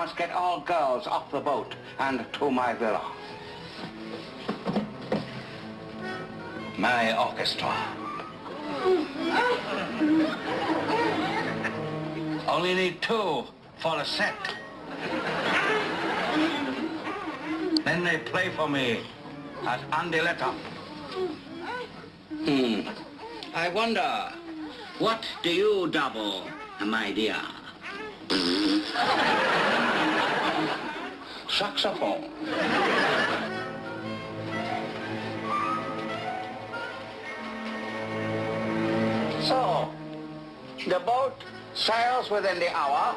must get all girls off the boat and to my villa. My orchestra. Only need 2 for a set. Then they play for me at Andiletta. I wonder, what do you double, my dear? Saxophone. So, the boat sails within the hour.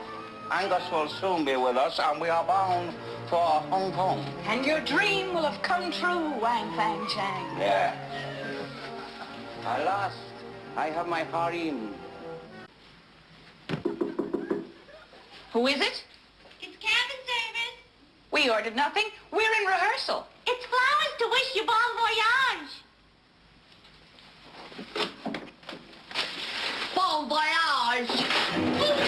Angus will soon be with us, and we are bound for Hong Kong. And your dream will have come true, Wang Fang Chang. Yes. At last, I have my harem. Who is it? It's cabin service. We ordered nothing. We're in rehearsal. It's flowers to wish you bon voyage. Bon voyage.